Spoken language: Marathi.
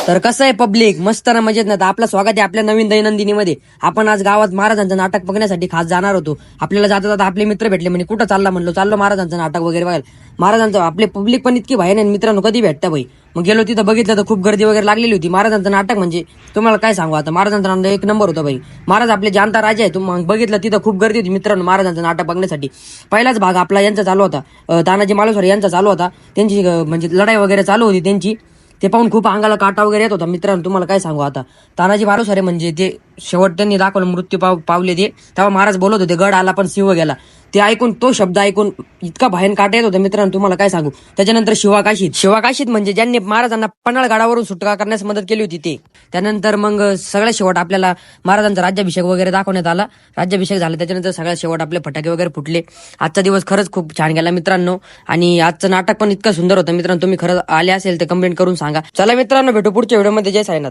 तर कसं आहे पब्लिक, मस्त ना मजेत ना. तर आपलं स्वागत आहे आपल्या नवीन दैनंदिनीमध्ये. आपण आज गावात महाराजांचं नाटक बघण्यासाठी खास जाणार होतो. आपल्याला जाता जाता आपले मित्र भेटले, म्हणजे कुठं चालला म्हणलो, चाललो महाराजांचं नाटक वगैरे बघायला. महाराजांचं आपले पब्लिक पण इतकी भाई नाही मित्रांनो, कधी भेटता भाई. मग गेलो तिथं, बघितलं तर खूप गर्दी वगैरे लागलेली होती. महाराजांचं नाटक म्हणजे तुम्हाला काय सांगू आता, महाराजांचं नाटक एक नंबर होतं भाई. महाराज आपले जानता राजा आहे. तुम्ही बघितलं तिथं खूप गर्दी होती मित्रांनो महाराजांचं नाटक बघण्यासाठी. पहिलाच भाग आपला यांचा चालू होता, तानाजी मालुसरे यांचा चालू होता. त्यांची म्हणजे लढाई वगैरे चालू होती त्यांची. ते पाहून खूप अंगाला काटा वगैरे येत होता मित्रांनो. तुम्हाला काय सांगू आता, तानाजी मालुसरे म्हणजे ते शेवट त्यांनी दाखवलं, मृत्यू पावले ते, तेव्हा महाराज बोलत होते गड आला पण सिंह गेला. ते ऐकून, तो शब्द ऐकून इतका भयान काटा येत होता मित्रांनो, तुम्हाला काय सांगू. त्याच्यानंतर शिवाकाशीत म्हणजे ज्यांनी महाराजांना पन्हाळगडावरून सुटका करण्यास मदत केली होती ते. त्यानंतर मग सगळ्या शेवट आपल्याला महाराजांचा राज्याभिषेक वगैरे दाखवण्यात आला. राज्याभिषेक झाला त्याच्यानंतर सगळ्या शेवट आपले फटाके वगैरे फुटले. आजचा दिवस खरंच खूप छान गेला मित्रांनो. आणि आजचं नाटक पण इतकं सुंदर होतं मित्रांनो. तुम्ही खरंच आले असेल तर कमेंट करून सांगा. चला मित्रांनो, भेटू पुढच्या व्हिडिओमध्ये. जय साईनाथ.